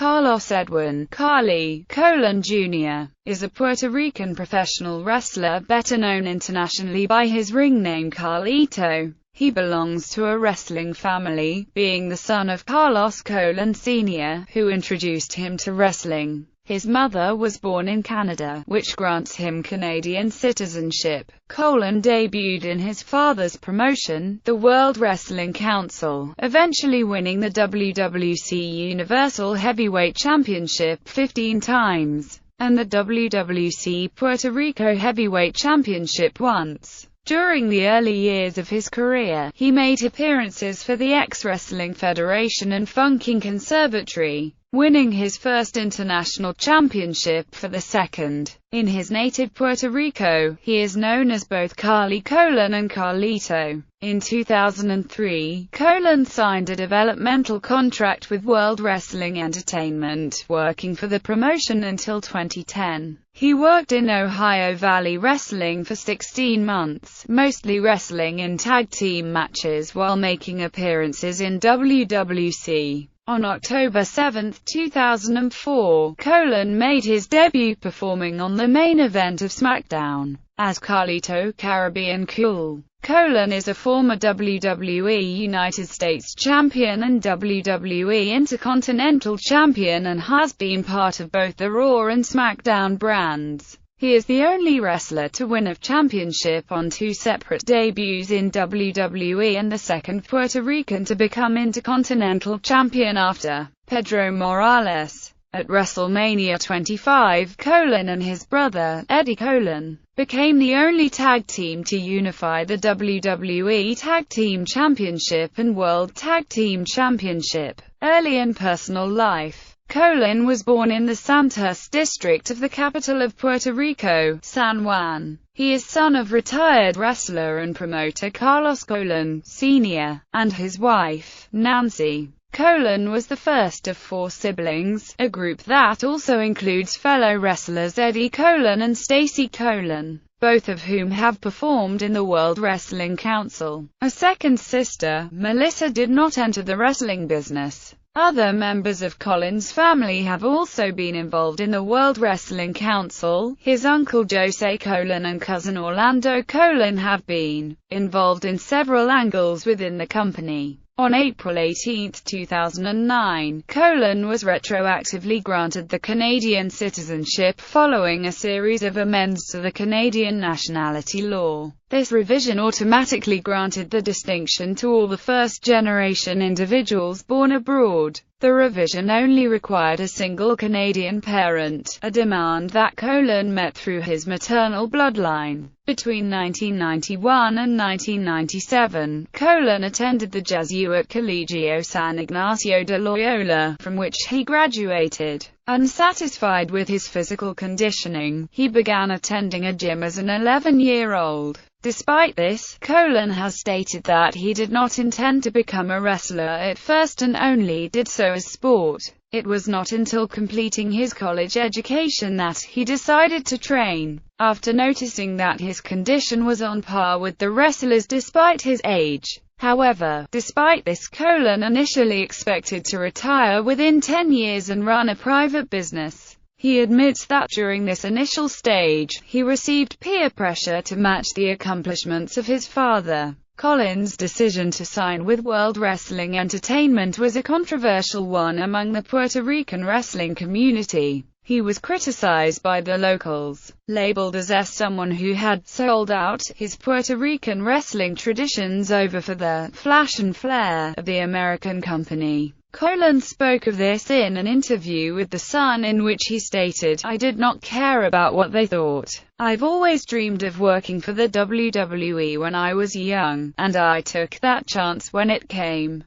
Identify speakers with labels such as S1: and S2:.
S1: Carlos Edwin "Carly" Colón Jr. is a Puerto Rican professional wrestler better known internationally by his ring name Carlito. He belongs to a wrestling family, being the son of Carlos Colón Sr., who introduced him to wrestling. His mother was born in Canada, which grants him Canadian citizenship. Colón debuted in his father's promotion, the World Wrestling Council, eventually winning the WWC Universal Heavyweight Championship 15 times, and the WWC Puerto Rico Heavyweight Championship once. During the early years of his career, he made appearances for the Ex-Wrestling Federation and Funking Conservatory, winning his first international championship for the second. In his native Puerto Rico, he is known as both Carly Colón and Carlito. In 2003, Colón signed a developmental contract with World Wrestling Entertainment, working for the promotion until 2010. He worked in Ohio Valley Wrestling for 16 months, mostly wrestling in tag team matches while making appearances in WWC. On October 7, 2004, Colón made his debut performing on the main event of SmackDown as Carlito Caribbean Cool. Colón is a former WWE United States Champion and WWE Intercontinental Champion and has been part of both the Raw and SmackDown brands. He is the only wrestler to win a championship on two separate debuts in WWE and the second Puerto Rican to become Intercontinental Champion after Pedro Morales. At WrestleMania 25, Colón and his brother, Eddie Colón, became the only tag team to unify the WWE Tag Team Championship and World Tag Team Championship. Early in personal life, Colón was born in the Santurce district of the capital of Puerto Rico, San Juan. He is son of retired wrestler and promoter Carlos Colón, Sr., and his wife, Nancy. Colón was the first of 4 siblings, a group that also includes fellow wrestlers Eddie Colón and Stacy Colón, both of whom have performed in the World Wrestling Council. A second sister, Melissa, did not enter the wrestling business. Other members of Colón's family have also been involved in the World Wrestling Council. His uncle Jose Colón and cousin Orlando Colón have been involved in several angles within the company. On April 18, 2009, Colón was retroactively granted the Canadian citizenship following a series of amendments to the Canadian nationality law. This revision automatically granted the distinction to all the first-generation individuals born abroad. The revision only required a single Canadian parent, a demand that Colón met through his maternal bloodline. Between 1991 and 1997, Colón attended the Jesuit Colegio San Ignacio de Loyola, from which he graduated. Unsatisfied with his physical conditioning, he began attending a gym as an 11-year-old. Despite this, Colón has stated that he did not intend to become a wrestler at first and only did so as sport. It was not until completing his college education that he decided to train, after noticing that his condition was on par with the wrestlers despite his age. However, despite this, Colón initially expected to retire within 10 years and run a private business. He admits that during this initial stage, he received peer pressure to match the accomplishments of his father. Colón's decision to sign with World Wrestling Entertainment was a controversial one among the Puerto Rican wrestling community. He was criticized by the locals, labeled as someone who had sold out his Puerto Rican wrestling traditions over for the flash and flair of the American company. Colón spoke of this in an interview with The Sun in which he stated, "I did not care about what they thought. I've always dreamed of working for the WWE when I was young, and I took that chance when it came.